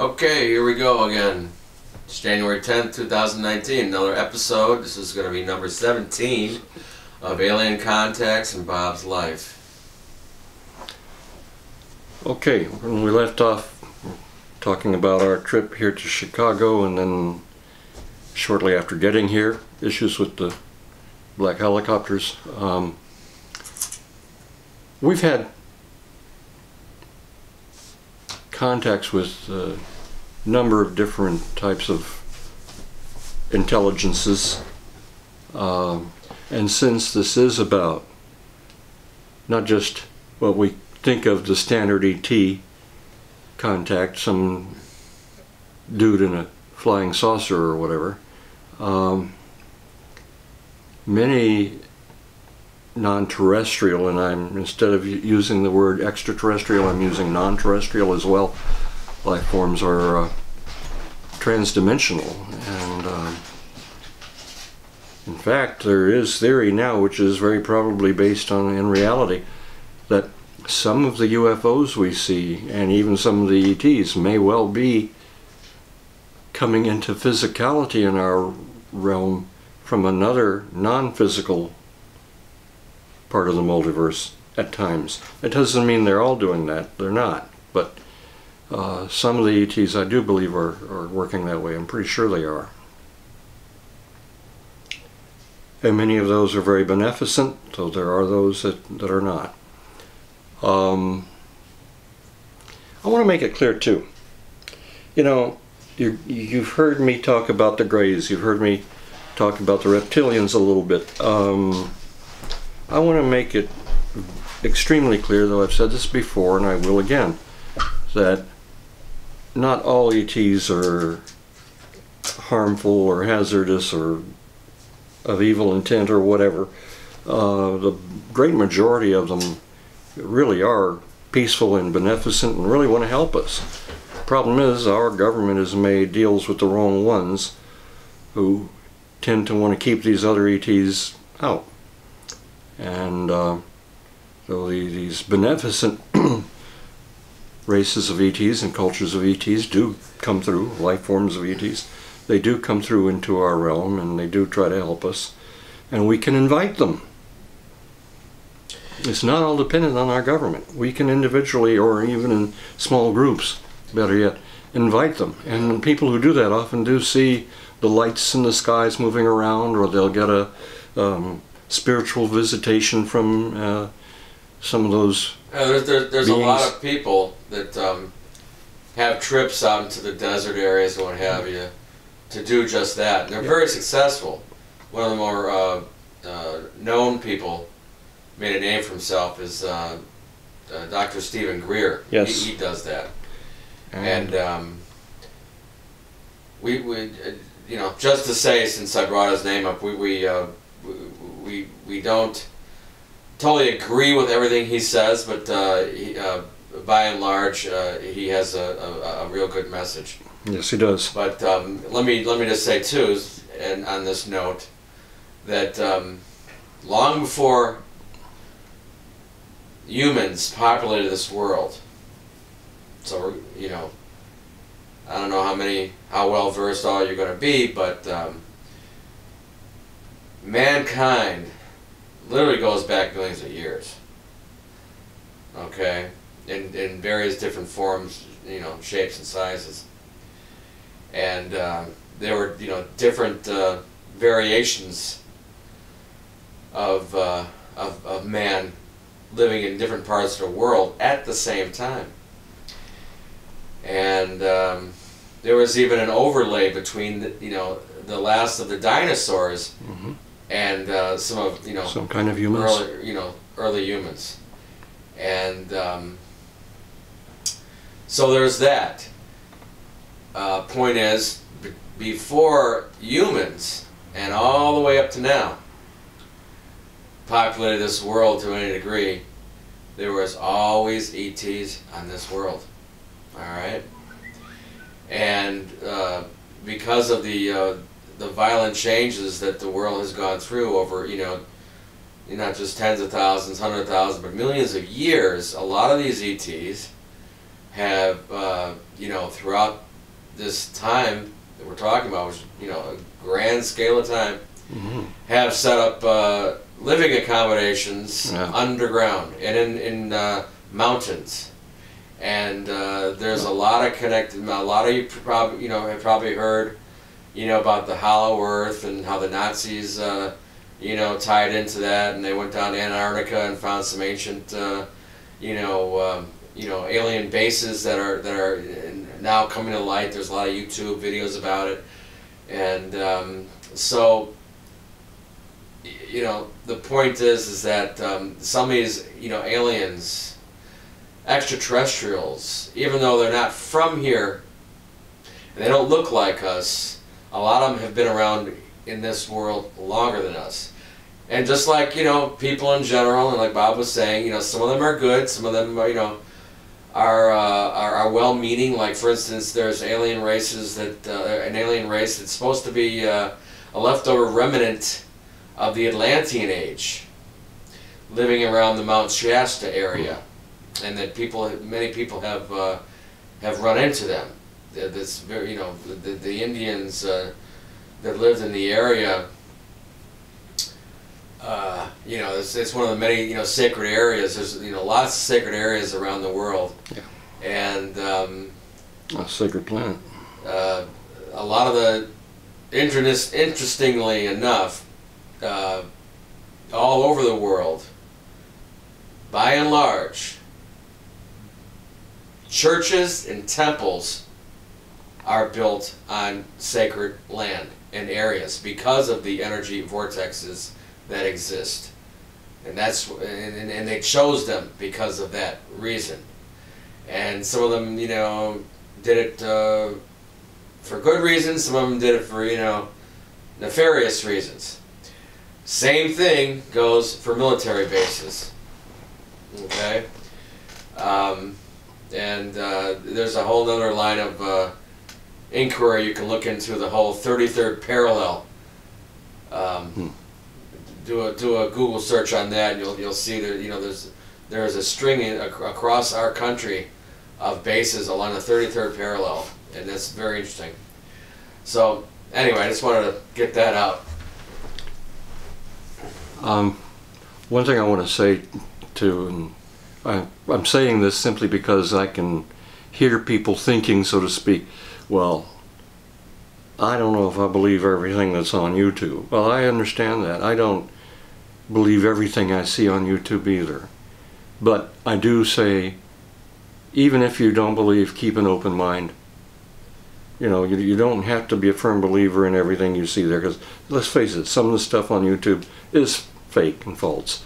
Okay, here we go again. It's January 10th, 2019. Another episode. This is going to be number 17 of Alien Contacts in Bob's Life. Okay, when we left off talking about our trip here to Chicago, and then shortly after getting here, issues with the black helicopters. We've had contacts with a number of different types of intelligences, and since this is about not just what we think of the standard ET contact, some dude in a flying saucer or whatever, many non-terrestrial, and I'm, instead of using the word extraterrestrial, I'm using non-terrestrial as well. Life forms are transdimensional, and in fact there is theory now, which is very probably based on in reality, that some of the UFOs we see and even some of the ETs may well be coming into physicality in our realm from another non-physical part of the multiverse at times. It doesn't mean they're all doing that, they're not, but some of the ETs I do believe are working that way. I'm pretty sure they are. And many of those are very beneficent, though there are those that are not. I want to make it clear too, you know, you've heard me talk about the Greys, you've heard me talk about the reptilians a little bit. I want to make it extremely clear, though I've said this before and I will again, that not all ETs are harmful or hazardous or of evil intent or whatever. The great majority of them really are peaceful and beneficent and really want to help us. The problem is our government has made deals with the wrong ones who tend to want to keep these other ETs out. And so these beneficent races of ETs and cultures of ETs do come through, life forms of ETs, they do come through into our realm and they do try to help us, and we can invite them. It's not all dependent on our government. We can individually, or even in small groups, better yet, invite them. And people who do that often do see the lights in the skies moving around, or they'll get a spiritual visitation from some of those there's a lot of people that have trips out into the desert areas and what have you to do just that. And they're very successful. One of the more known people made a name for himself is Dr. Stephen Greer. Yes. He does that. And we you know, just to say, since I brought his name up, we don't totally agree with everything he says, but by and large, he has a real good message. Yes, he does. But let me just say too, and on this note, that long before humans populated this world, so you know, I don't know how well versed all you're going to be, but mankind literally goes back millions of years. Okay, in various different forms, you know, shapes and sizes, and there were, you know, different variations of man living in different parts of the world at the same time. And there was even an overlay between the last of the dinosaurs and some of, you know, some kind of humans, early humans. And so there's that. Point is, before humans and all the way up to now populated this world to any degree, there was always ETs on this world. Alright? And because of the violent changes that the world has gone through over, you know, not just tens of thousands, hundreds of thousands, but millions of years, a lot of these ETs have, you know, throughout this time that we're talking about, which, you know, a grand scale of time, Mm-hmm. have set up living accommodations Yeah. underground and in mountains. And there's a lot of a lot of you probably, you know, have probably heard, you know, about the Hollow Earth and how the Nazis, you know, tied into that, and they went down to Antarctica and found some ancient, you know, alien bases that are now coming to light. There's a lot of YouTube videos about it, and so, you know, the point is that some of these, you know, aliens, extraterrestrials, even though they're not from here and they don't look like us, a lot of them have been around in this world longer than us. And just like, you know, people in general, and like Bob was saying, you know, some of them are good, some of them, you know, are well-meaning. Like, for instance, there's alien races that an alien race that's supposed to be a leftover remnant of the Atlantean age, living around the Mount Shasta area, and that many people have run into them. This very, you know, the Indians that lived in the area. You know, it's one of the many, you know, sacred areas. There's, you know, lots of sacred areas around the world, Yeah. and A sacred planet. a lot of the interestingly enough, all over the world, by and large, churches and temples are built on sacred land and areas because of the energy vortexes that exist, and and they chose them because of that reason. And some of them, you know, did it for good reasons. Some of them did it for, you know, nefarious reasons. Same thing goes for military bases. Okay, and there's a whole other line of inquiry you can look into, the whole 33rd parallel. Do a Google search on that, and you'll see that, you know, there's a string across our country of bases along the 33rd parallel, and that's very interesting. So anyway, I just wanted to get that out. One thing I want to say too, and I'm saying this simply because I can hear people thinking, so to speak, well, I don't know if I believe everything that's on YouTube. Well, I understand that. I don't believe everything I see on YouTube either. But I do say, even if you don't believe, keep an open mind. You know, you don't have to be a firm believer in everything you see there, because let's face it, some of the stuff on YouTube is fake and false.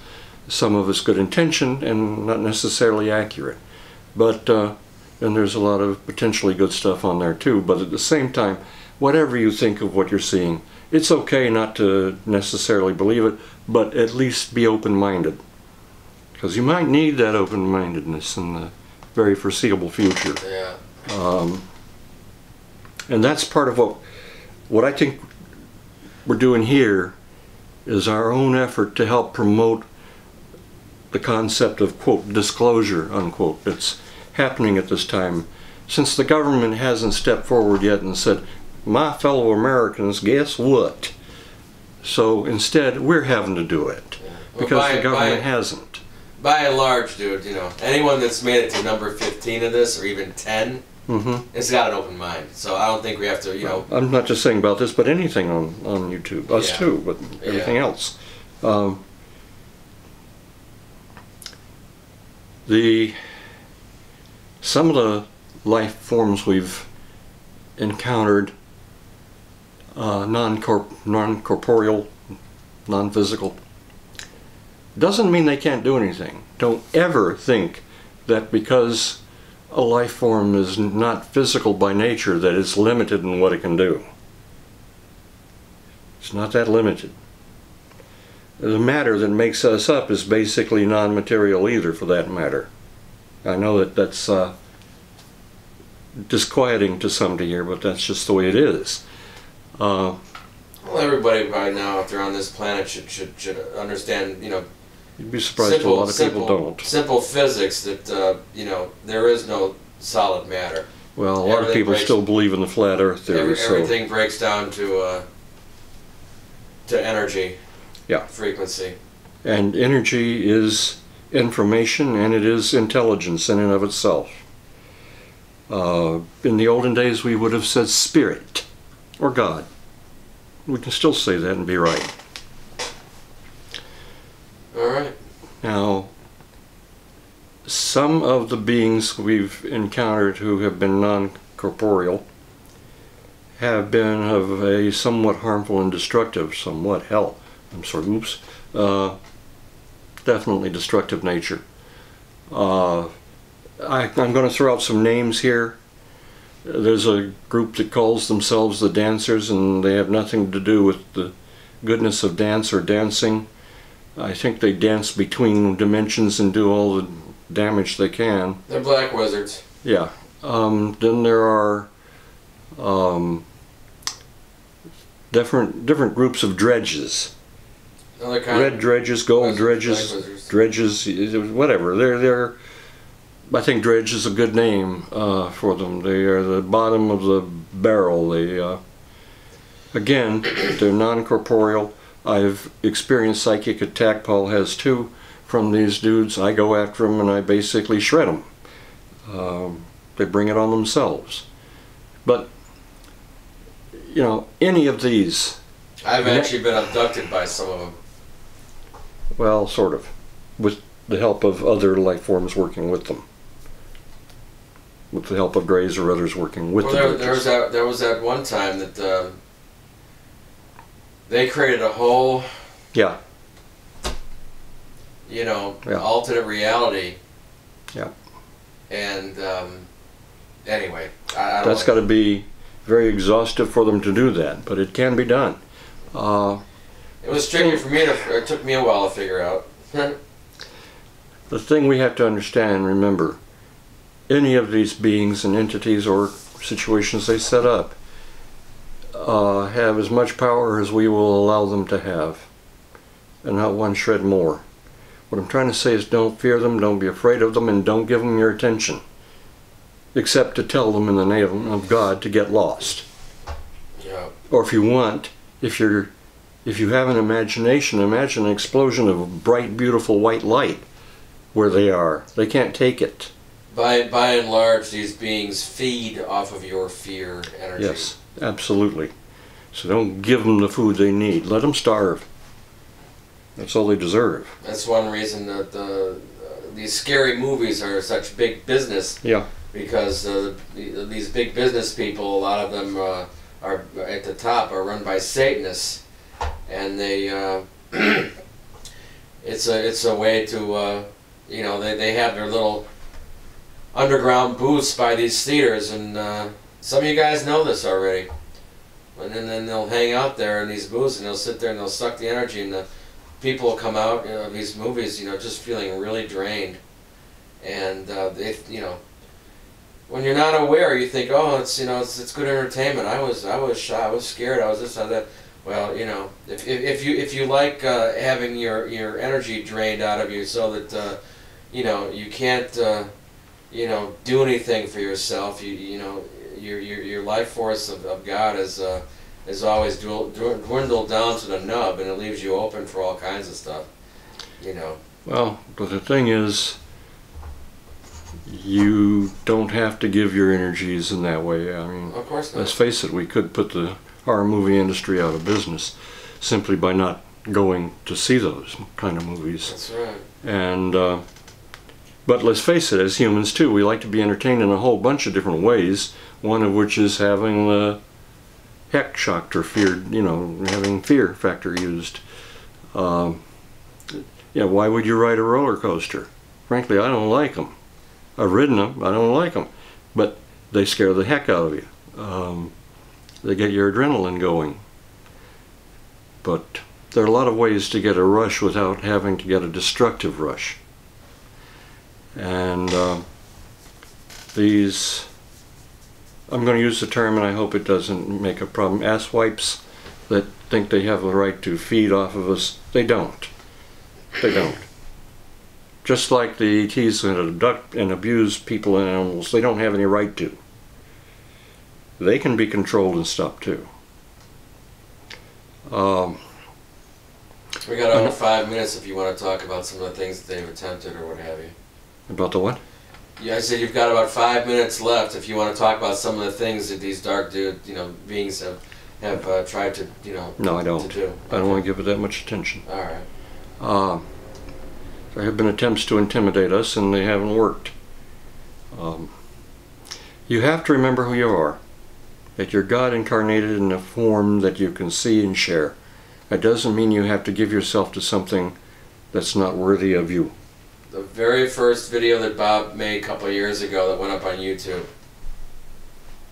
Some of it's good intention and not necessarily accurate. But and there's a lot of potentially good stuff on there too. But at the same time, whatever you think of what you're seeing, it's okay not to necessarily believe it, but at least be open-minded. Because you might need that open-mindedness in the very foreseeable future. Yeah. And that's part of what I think we're doing here is our own effort to help promote the concept of, quote, disclosure, unquote, that's happening at this time. Since the government hasn't stepped forward yet and said, my fellow Americans, guess what? So instead, we're having to do it, Yeah. Well, because the government hasn't. By and large, dude, you know, anyone that's made it to number 15 of this, or even 10, it's got an open mind. So I don't think we have to, you know. I'm not just saying about this, but anything on YouTube. Us Yeah. too, but everything else. Some of the life forms we've encountered, non-corporeal, non-physical, doesn't mean they can't do anything. Don't ever think that because a life form is not physical by nature that it's limited in what it can do. It's not that limited. The matter that makes us up is basically non-material either, for that matter. I know that that's disquieting to some to hear, but that's just the way it is. Well, everybody by now, if they're on this planet, should understand, you know, You'd be surprised a lot of people don't. Simple physics that, you know, there is no solid matter. Well, a lot of Everything people breaks- still believe in the flat Earth theory. Everything breaks down to energy. Yeah. Frequency. And energy is information, and it is intelligence in and of itself. In the olden days, we would have said spirit or God. We can still say that and be right. All right. Now, some of the beings we've encountered who have been non-corporeal have been of a somewhat harmful and destructive, definitely destructive nature. I'm going to throw out some names here. There's a group that calls themselves the Dancers, and they have nothing to do with the goodness of dance or dancing. I think they dance between dimensions and do all the damage they can. They're black wizards. Yeah. Then there are different groups of dredges. Another kind Red dredges, gold wizards, dredges, black wizards. dredges, whatever. They're. I think dredge is a good name for them. They are the bottom of the barrel. Again, they're non-corporeal. I've experienced psychic attack. Paul has too. From these dudes, I go after them and I basically shred them. They bring it on themselves. But you know, any of these. I've actually been abducted by some of them. Well, sort of, with the help of other life forms working with them. With the help of Greys or others working with Well, the there was that one time that they created a whole, Yeah, you know, Yeah. alternate reality. Yeah. And anyway, I don't that's got to be very exhaustive for them to do that, but it can be done. It was tricky for me it took me a while to figure out. The thing we have to understand and remember, any of these beings and entities or situations they set up have as much power as we will allow them to have, and not one shred more. What I'm trying to say is don't fear them, don't be afraid of them, and don't give them your attention, except to tell them in the name of God to get lost. Yeah. Or if you want, if you have an imagination, imagine an explosion of bright, beautiful white light where they are. They can't take it. By and large, these beings feed off of your fear energy. Yes, absolutely. So don't give them the food they need. Let them starve. That's all they deserve. That's one reason that these scary movies are such big business. Yeah. Because these big business people, a lot of them are at the top, are run by Satanists, and they it's a way to you know, they have their little underground booths by these theaters, and some of you guys know this already. And then they'll hang out there in these booths, and they'll sit there and they'll suck the energy, and the people will come out, you know, of these movies, you know, just feeling really drained. And you know, when you're not aware, you think, oh, it's, you know, it's good entertainment. I was shy, I was scared, I was this, I was that. Well, you know, if you like having your energy drained out of you, so that you know, you can't you know, do anything for yourself. You know, your life force of God is always dwindled down to the nub, and it leaves you open for all kinds of stuff. You know. Well, but the thing is, you don't have to give your energies in that way. I mean, Of course not. let's face it, we could put the horror movie industry out of business simply by not going to see those kind of movies. That's right. And but let's face it, as humans too, we like to be entertained in a whole bunch of different ways, one of which is having the heck shocked or feared, you know, having fear factor used. Yeah, why would you ride a roller coaster? Frankly, I don't like them. I've ridden them, I don't like them. But they scare the heck out of you. They get your adrenaline going. But there are a lot of ways to get a rush without having to get a destructive rush. And these, I'm going to use the term, and I hope it doesn't make a problem, asswipes that think they have the right to feed off of us, they don't. They don't. Just like the ETs that abduct and abuse people and animals, they don't have any right to. they can be controlled and stopped too. We got over 5 minutes if you want to talk about some of the things that they've attempted or what have you. About the what? Yeah, I said you've got about 5 minutes left if you want to talk about some of the things that these dark beings have tried to No, I don't. to do. I don't want to give it that much attention. All right. There have been attempts to intimidate us, and they haven't worked. You have to remember who you are. That you're God incarnated in a form that you can see and share. That doesn't mean you have to give yourself to something that's not worthy of you. The very first video that Bob made a couple of years ago that went up on YouTube,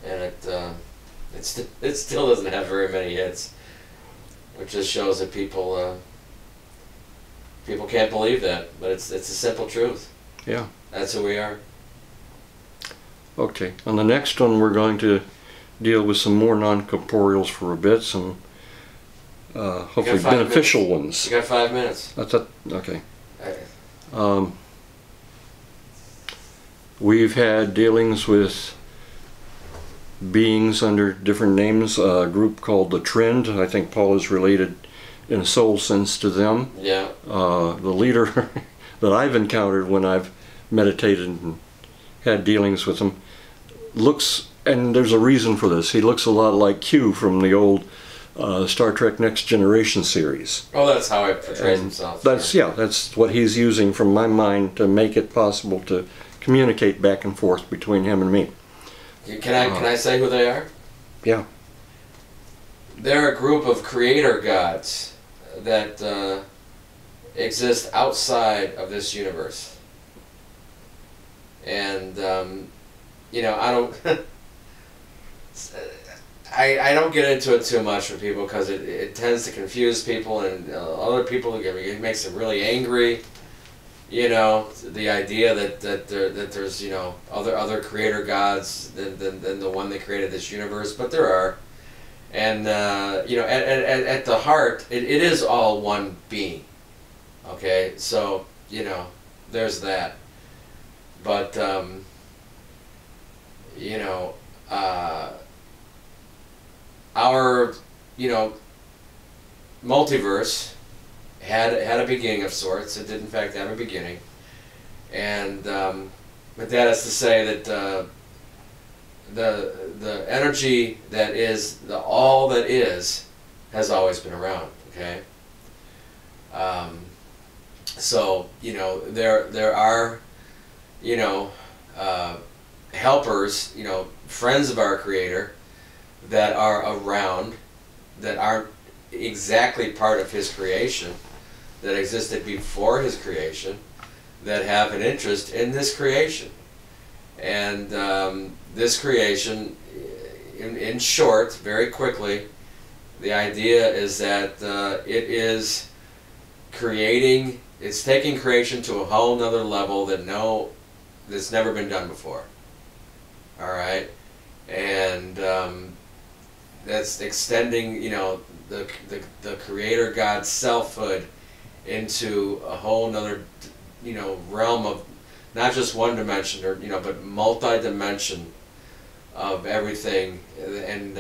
and it still doesn't have very many hits, which just shows that people can't believe that, but it's a simple truth. Yeah. That's who we are. Okay. On the next one, we're going to deal with some more non-corporeals for a bit, some hopefully beneficial ones. You got 5 minutes. That's it. Okay. We've had dealings with beings under different names. A group called the Trend. I think Paul is related in a soul sense to them. Yeah. The leader that I've encountered when I've meditated and had dealings with him looks, and there's a reason for this, he looks a lot like Q from the old Star Trek Next Generation series. Oh, that's how it portrays himself. That's, yeah, that's what he's using from my mind to make it possible to communicate back and forth between him and me. Can I say who they are? Yeah. They're a group of creator gods that exist outside of this universe. And I don't I don't get into it too much with people because it tends to confuse people, and other people, it makes them really angry. The idea that there's other creator gods than the one that created this universe, but there are, and at the heart it is all one being. Okay, so there's that, but our multiverse had a beginning of sorts. It did in fact have a beginning, and but that is to say that the energy that is all that is has always been around. Okay. So there are helpers, friends of our Creator that are around, that aren't exactly part of His creation, that existed before His creation, that have an interest in this creation. And this creation, in short, very quickly, the idea is that it is creating, it's taking creation to a whole nother level that's never been done before. All right, and that's extending, the Creator God's selfhood into a whole nother, realm of not just one dimension, but multi-dimension of everything. And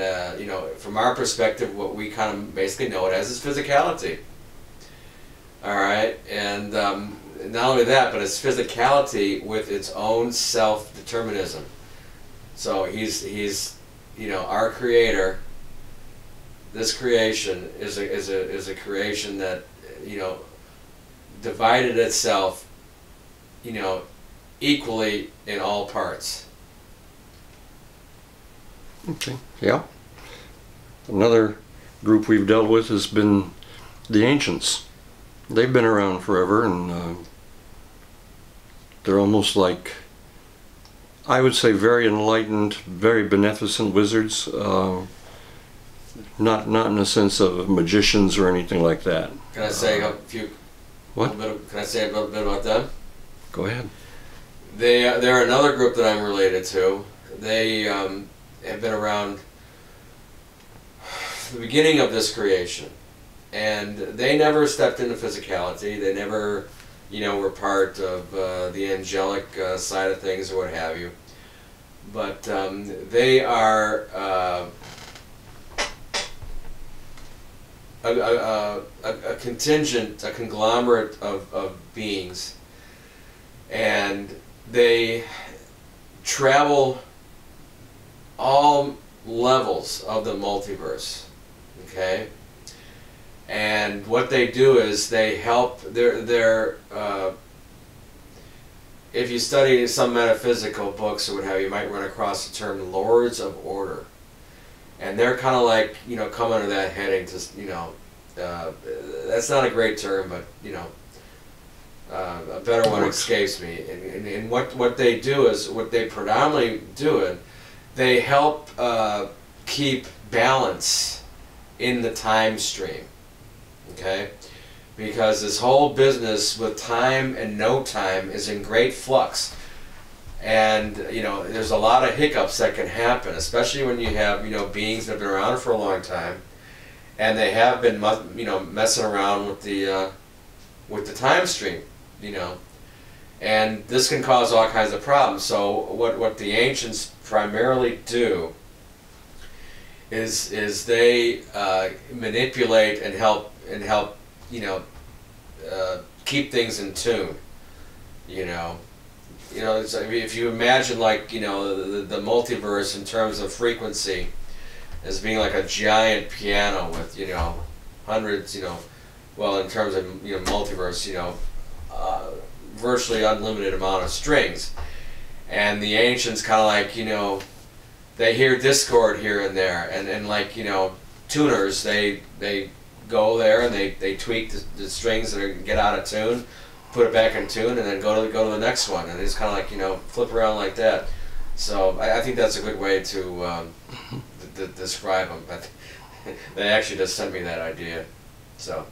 from our perspective, what we kind of basically know it as is physicality. All right, and not only that, but it's physicality with its own self-determinism. So he's our Creator. This creation is a creation that divided itself equally in all parts. Okay. Yeah. Another group we've dealt with has been the ancients. They've been around forever, and they're almost like, I would say, very enlightened, very beneficent wizards. Not in the sense of magicians or anything like that. Can I say a few? What? Can I say a little bit about them? Go ahead. They're another group that I'm related to. They have been around the beginning of this creation, and they never stepped into physicality. They never, were part of the angelic side of things or what have you. But they are a contingent, a conglomerate of beings, and they travel all levels of the multiverse, okay? And what they do is they help if you study some metaphysical books or what have you, you might run across the term Lords of Order. And they're kind of like, you know, come under that heading to, you know, that's not a great term, but, you know, a better one escapes me. And what they do is, what they predominantly do is, they help keep balance in the time stream, okay? Because this whole business with time and no time is in great flux. And, you know, there's a lot of hiccups that can happen, especially when you have, you know, beings that have been around for a long time, and they have been, you know, messing around with the time stream, you know. And this can cause all kinds of problems. So what the ancients primarily do is they manipulate and help you know, keep things in tune, you know. You know, it's, I mean, if you imagine, like, you know, the multiverse in terms of frequency as being like a giant piano with, you know, hundreds, you know, well, in terms of, you know, multiverse, you know, virtually unlimited amount of strings. And the ancients kind of like, you know, they hear discord here and there, and like, you know, tuners, they go there and they tweak the strings that get out of tune, put it back in tune, and then go to the next one, and it's kind of like, you know, flip around like that. So I think that's a good way to describe them. But they actually just sent me that idea. So